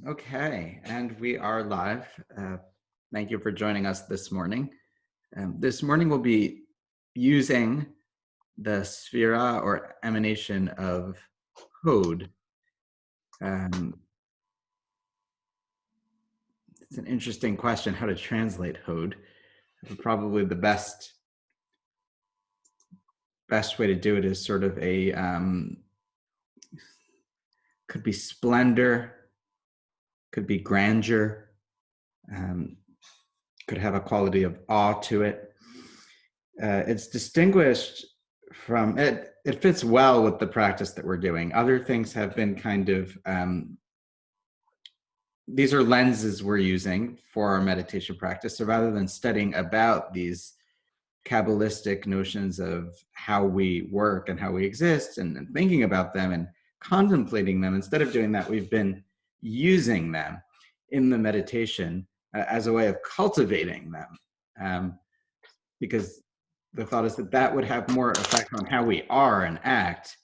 Okay, and we are live. Thank you for joining us this morning. This morning we'll be using the sphera or emanation of Hod. It's an interesting question how to translate Hod. Probably the best way to do it is sort of a could be splendor, could be grandeur, could have a quality of awe to it. It's distinguished from it. It fits well with the practice that we're doing. Other things have been kind of these are lenses we're using for our meditation practice. So rather than studying about these Kabbalistic notions of how we work and how we exist and thinking about them and contemplating them, instead of doing that, we've been using them in the meditation as a way of cultivating them. Because the thought is that that would have more effect on how we are and act.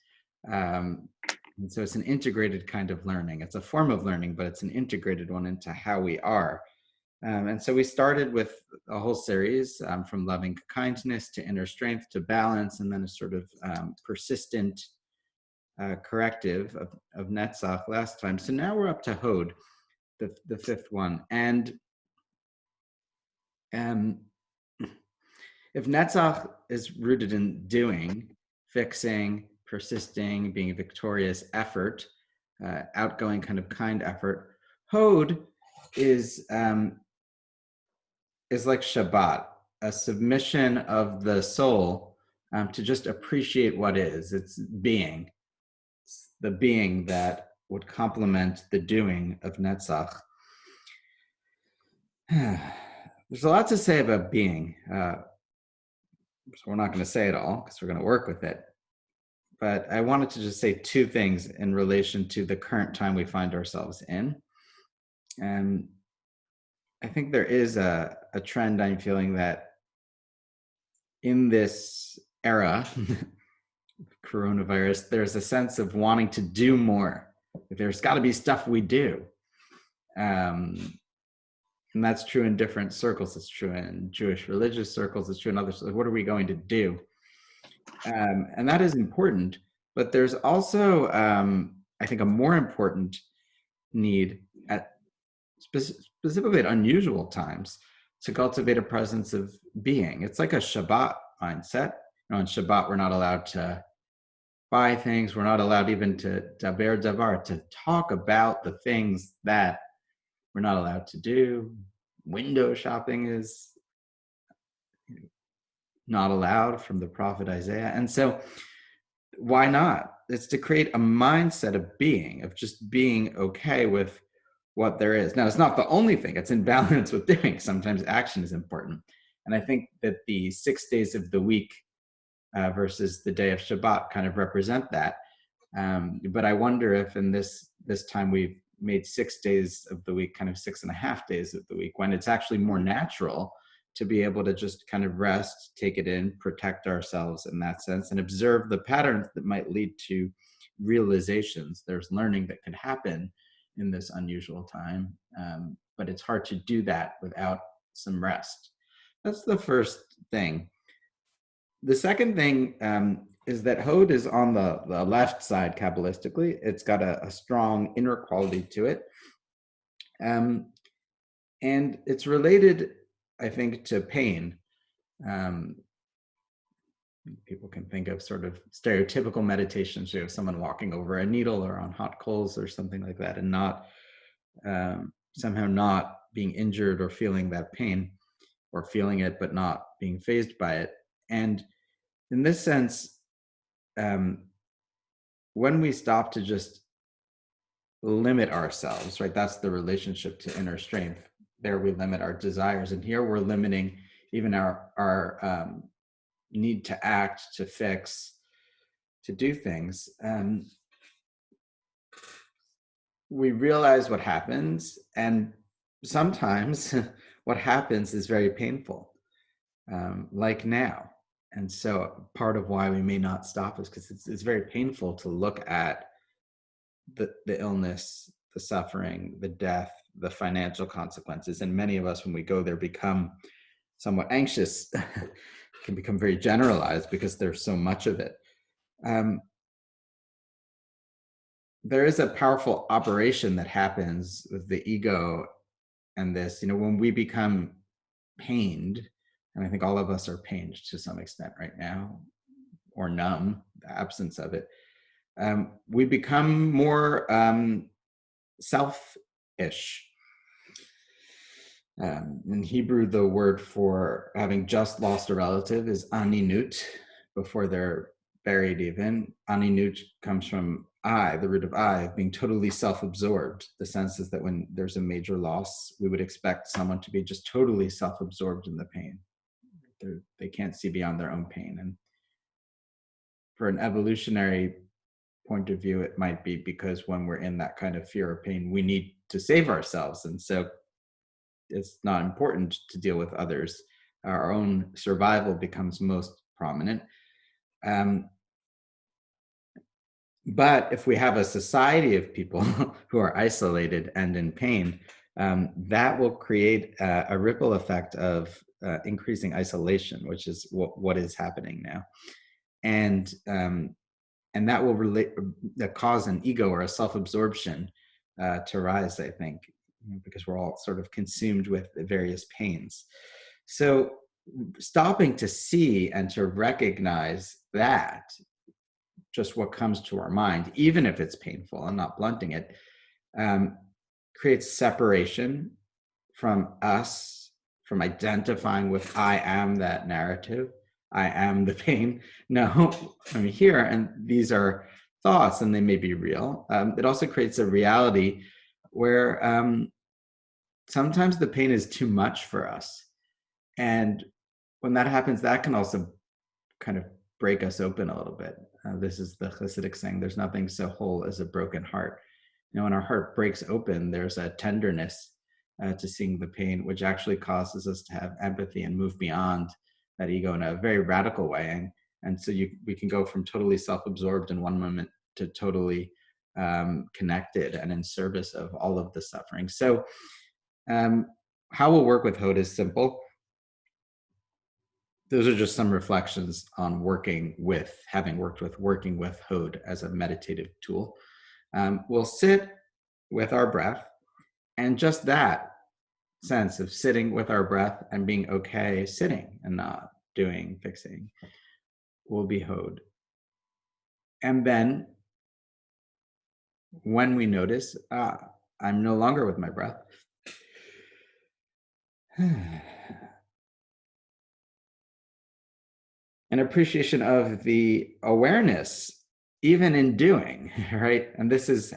And so it's an integrated kind of learning. It's a form of learning, but it's an integrated one into how we are. And so we started with a whole series from loving kindness to inner strength to balance, and then a sort of persistent corrective of Netzach last time. So now we're up to Hod, the fifth one. And if Netzach is rooted in doing, fixing, persisting, being a victorious effort, outgoing kind of kind effort, Hod is like Shabbat, a submission of the soul to just appreciate what is. It's being. It's the being that would complement the doing of Netzach. There's a lot to say about being. So we're not going to say it all because we're going to work with it. But I wanted to just say two things in relation to the current time we find ourselves in. And I think there is a trend I'm feeling that in this era, coronavirus, there's a sense of wanting to do more. There's got to be stuff we do. And that's true in different circles. It's true in Jewish religious circles. It's true in others. What are we going to do? And that is important. But there's also, I think, a more important need at specifically at unusual times to cultivate a presence of being. It's like a Shabbat mindset. On Shabbat, we're not allowed to buy things. We're not allowed even to daber davar, to talk about the things that we're not allowed to do. Window shopping is not allowed from the prophet Isaiah. And so why not? It's to create a mindset of being, of just being okay with what there is. Now, it's not the only thing. It's in balance with doing. Sometimes action is important. And I think that the 6 days of the week versus the day of Shabbat kind of represent that. But I wonder if in this time we've made 6 days of the week kind of 6.5 days of the week, when it's actually more natural to be able to just kind of rest, take it in, protect ourselves in that sense, and observe the patterns that might lead to realizations. There's learning that could happen in this unusual time, but it's hard to do that without some rest. That's the first thing. The second thing is that Hod is on the left side Kabbalistically. It's got a strong inner quality to it. And it's related, I think, to pain. People can think of sort of stereotypical meditations, you know, someone walking over a needle or on hot coals or something like that, and not somehow not being injured or feeling that pain, or feeling it but not being fazed by it. And in this sense, when we stop to just limit ourselves, right, that's the relationship to inner strength. There we limit our desires, and here we're limiting even our need to act, to fix, to do things. We realize what happens, and sometimes what happens is very painful, like now. And so part of why we may not stop is because it's very painful to look at the illness, the suffering, the death, the financial consequences. And many of us, when we go there, become somewhat anxious, can become very generalized because there's so much of it. There is a powerful operation that happens with the ego and this, when we become pained, and I think all of us are pained to some extent right now, or numb, the absence of it, we become more selfish. In Hebrew, the word for having just lost a relative is aninut, before they're buried even. Aninut comes from I, the root of I, of being totally self-absorbed. The sense is that when there's a major loss, we would expect someone to be just totally self-absorbed in the pain. They can't see beyond their own pain. And for an evolutionary point of view, it might be because when we're in that kind of fear or pain, we need to save ourselves. And so it's not important to deal with others. Our own survival becomes most prominent. But if we have a society of people who are isolated and in pain, that will create a ripple effect of increasing isolation, which is what is happening now. And that will cause an ego or a self-absorption to rise, I think, because we're all sort of consumed with the various pains. So stopping to see and to recognize that, just what comes to our mind, even if it's painful and not blunting it, creates separation from us, from identifying with I am that narrative, I am the pain. No, I'm here, and these are thoughts, and they may be real. It also creates a reality where sometimes the pain is too much for us. And when that happens, that can also kind of break us open a little bit. This is the Hasidic saying, there's nothing so whole as a broken heart. When our heart breaks open, there's a tenderness to seeing the pain, which actually causes us to have empathy and move beyond that ego in a very radical way. And so we can go from totally self-absorbed in one moment to totally connected and in service of all of the suffering. So how we'll work with Hod is simple. Those are just some reflections on having worked with working with Hod as a meditative tool. We'll sit with our breath, and just that sense of sitting with our breath and being okay sitting and not doing, fixing, will be Hod. And then when we notice, I'm no longer with my breath, an appreciation of the awareness, even in doing, right? And this is,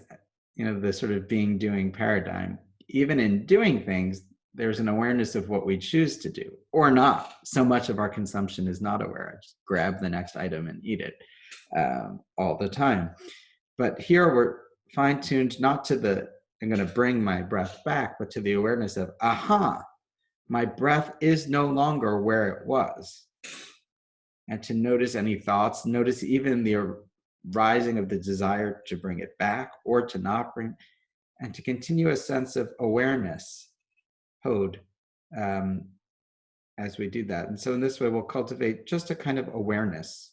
the sort of being doing paradigm. Even in doing things, there's an awareness of what we choose to do or not. So much of our consumption is not aware. I just grab the next item and eat it all the time. But here we're fine-tuned not to I'm going to bring my breath back, but to the awareness of, my breath is no longer where it was. And to notice any thoughts, notice even the rising of the desire to bring it back or to not bring, and to continue a sense of awareness, Hod, as we do that. And so in this way, we'll cultivate just a kind of awareness.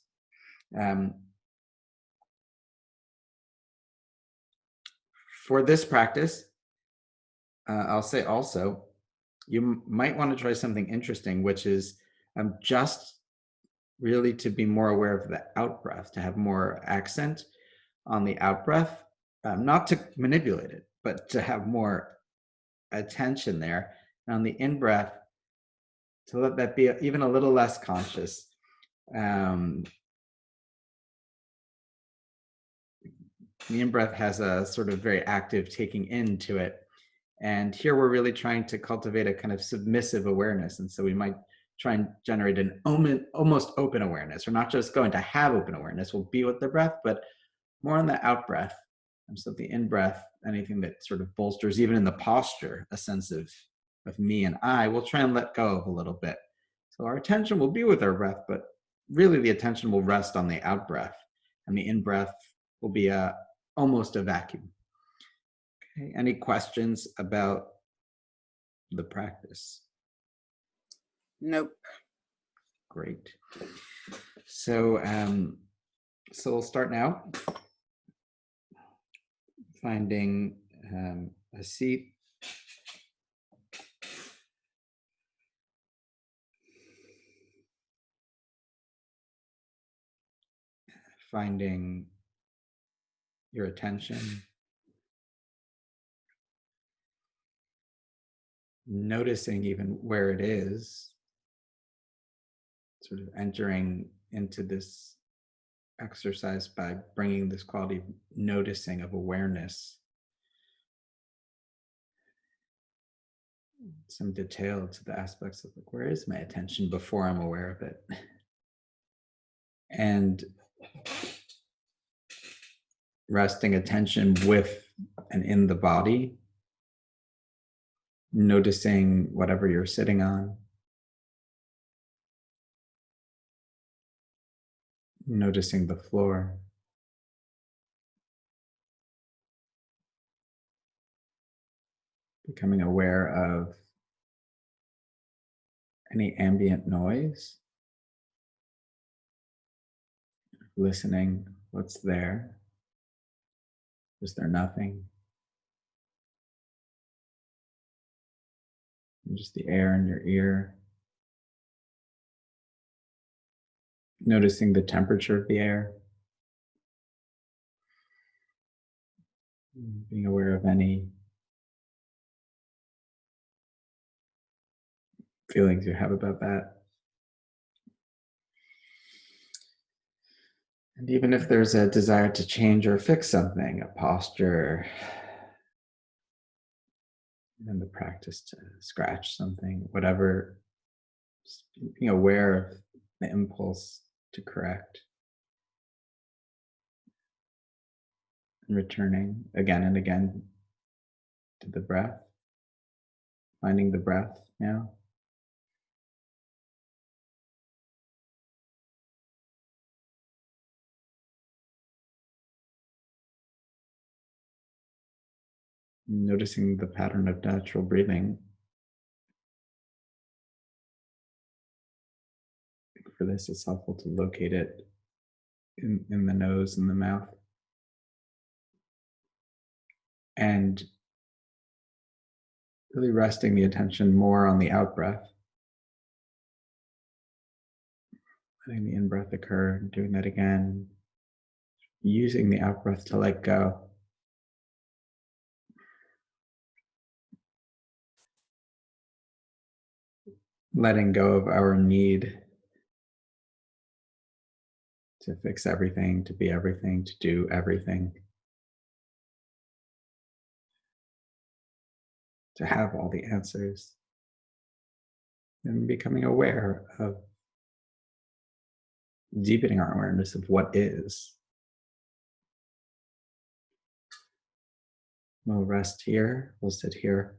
For this practice, I'll say also, you might want to try something interesting, which is just really to be more aware of the out-breath, to have more accent on the out-breath, not to manipulate it, but to have more attention there. And on the in-breath, to let that be even a little less conscious. The in-breath has a sort of very active taking into it. And here we're really trying to cultivate a kind of submissive awareness. And so we might try and generate an almost open awareness. We're not just going to have open awareness. We'll be with the breath, but more on the out breath. And so the in breath, anything that sort of bolsters, even in the posture, a sense of me and I, we'll try and let go of a little bit. So our attention will be with our breath, but really the attention will rest on the out breath, and the in breath will be almost a vacuum. Okay, any questions about the practice? Nope. Great. So, so we'll start now. Finding a seat. Finding your attention. Noticing even where it is. Sort of entering into this exercise by bringing this quality of noticing, of awareness, some detail to the aspects of like, where is my attention before I'm aware of it? And resting attention with and in the body, noticing whatever you're sitting on, noticing the floor. Becoming aware of any ambient noise, listening, what's there? Is there nothing? And just the air in your ear. Noticing the temperature of the air. Being aware of any feelings you have about that. And even if there's a desire to change or fix something, a posture, and the practice to scratch something, whatever, just being aware of the impulse to correct. And returning again and again to the breath, finding the breath now. Noticing the pattern of natural breathing. For this, it's helpful to locate it in the nose and the mouth. And really resting the attention more on the out breath. Letting the in breath occur, doing that again. Using the out breath to let go. Letting go of our need to fix everything, to be everything, to do everything, to have all the answers, and becoming aware of deepening our awareness of what is. We'll rest here, we'll sit here.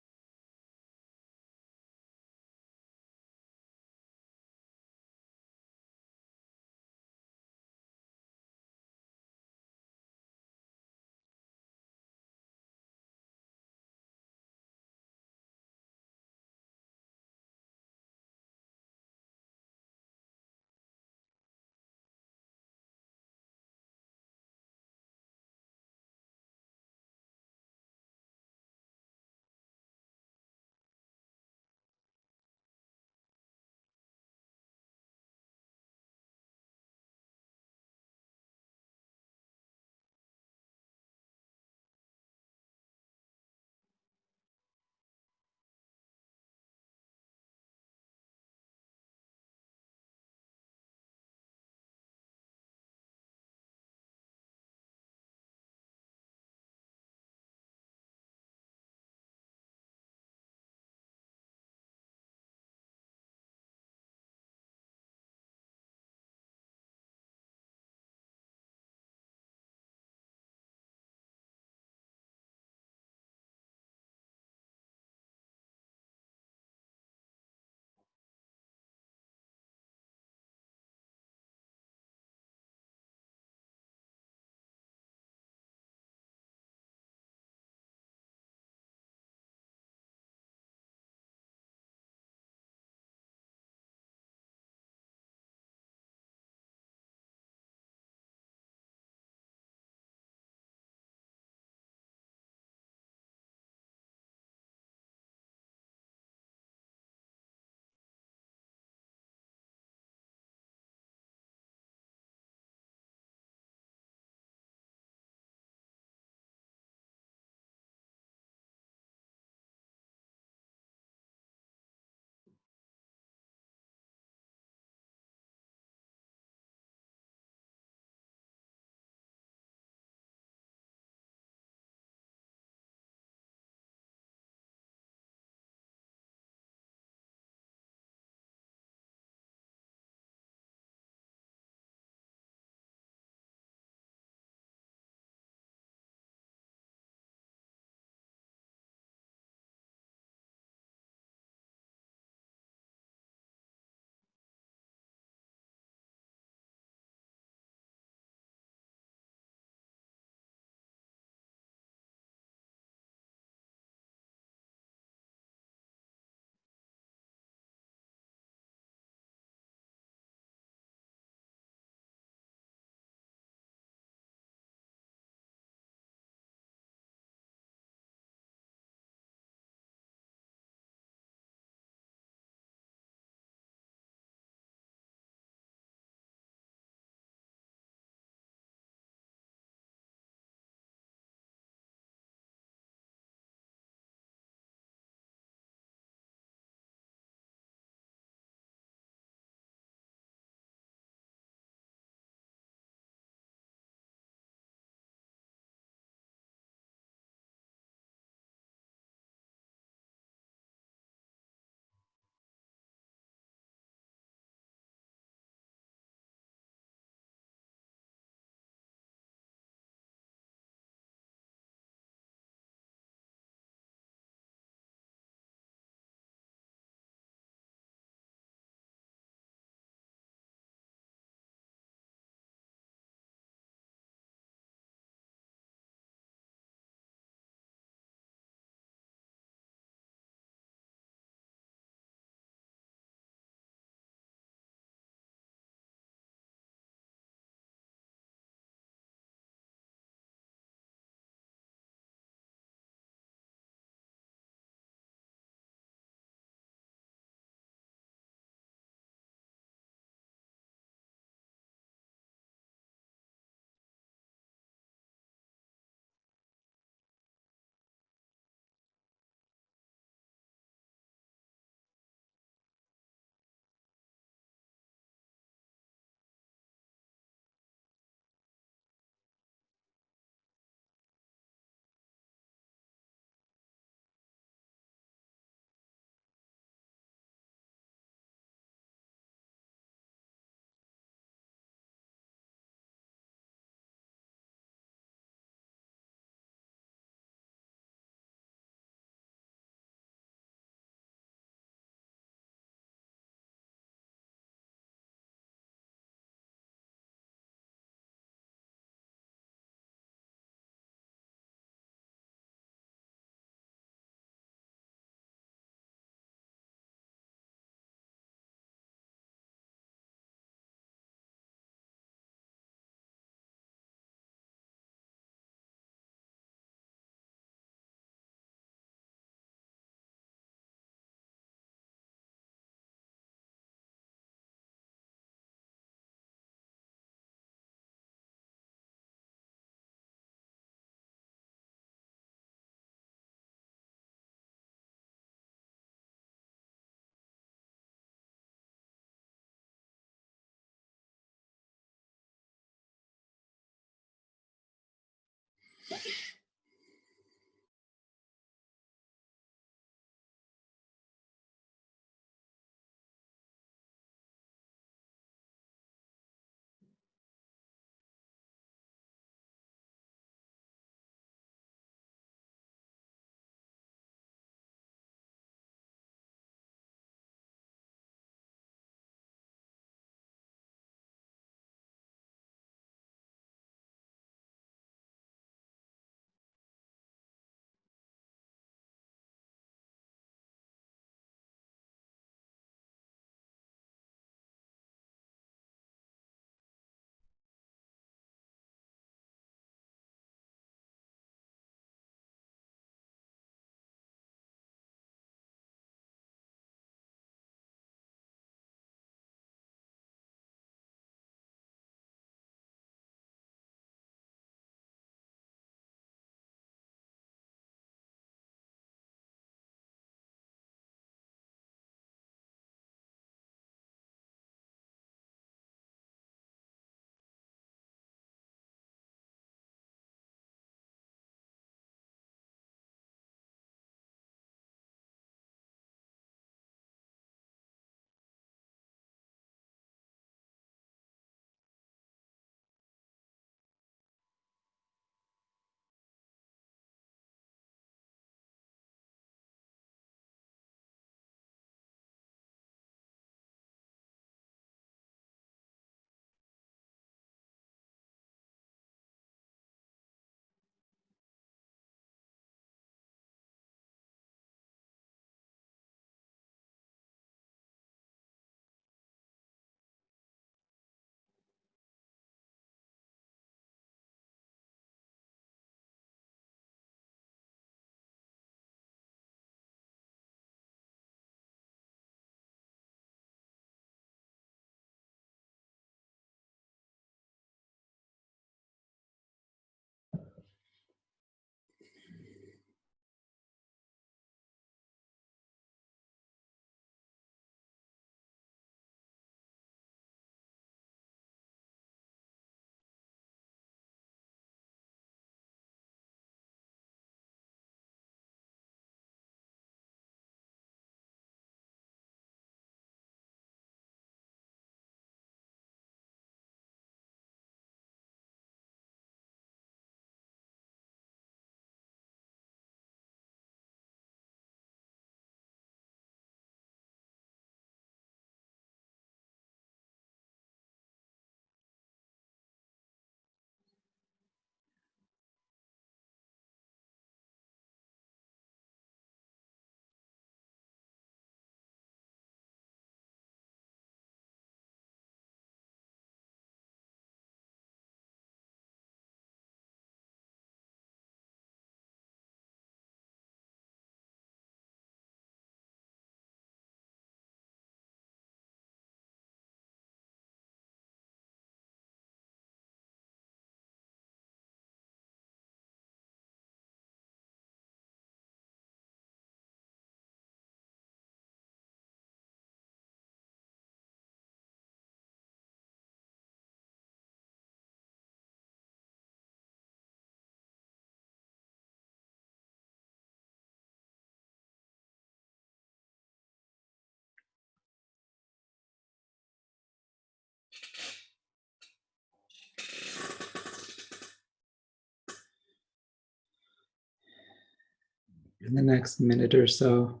In the next minute or so,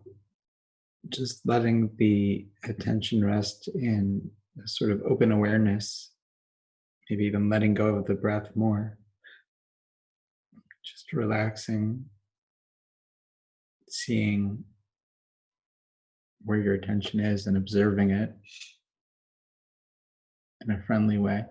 just letting the attention rest in a sort of open awareness, maybe even letting go of the breath more, just relaxing, seeing where your attention is and observing it in a friendly way.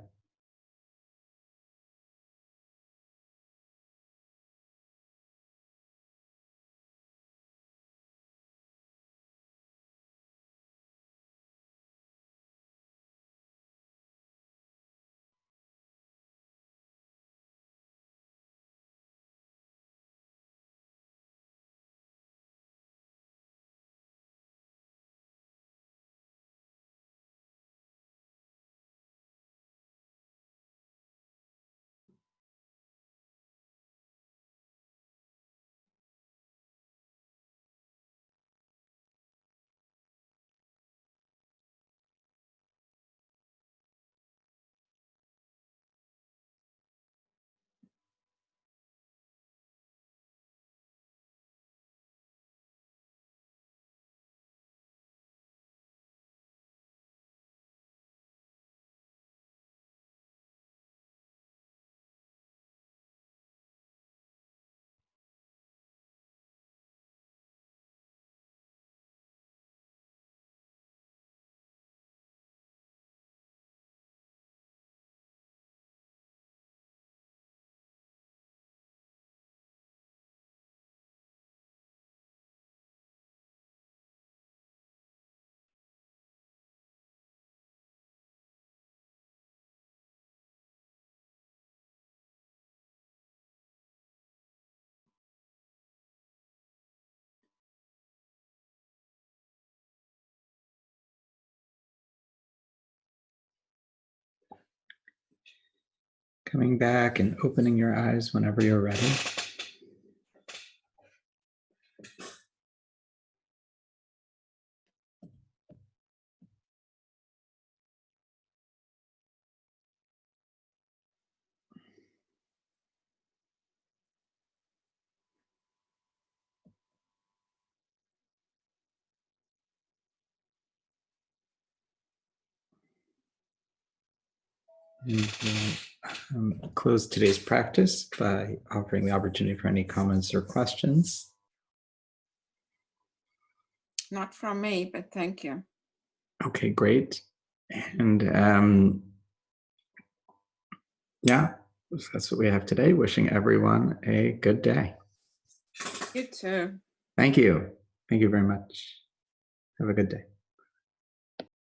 Coming back and opening your eyes whenever you're ready. And we'll close today's practice by offering the opportunity for any comments or questions. Not from me, but thank you. Okay, great. And yeah, that's what we have today. Wishing everyone a good day. You too. Thank you. Thank you very much. Have a good day.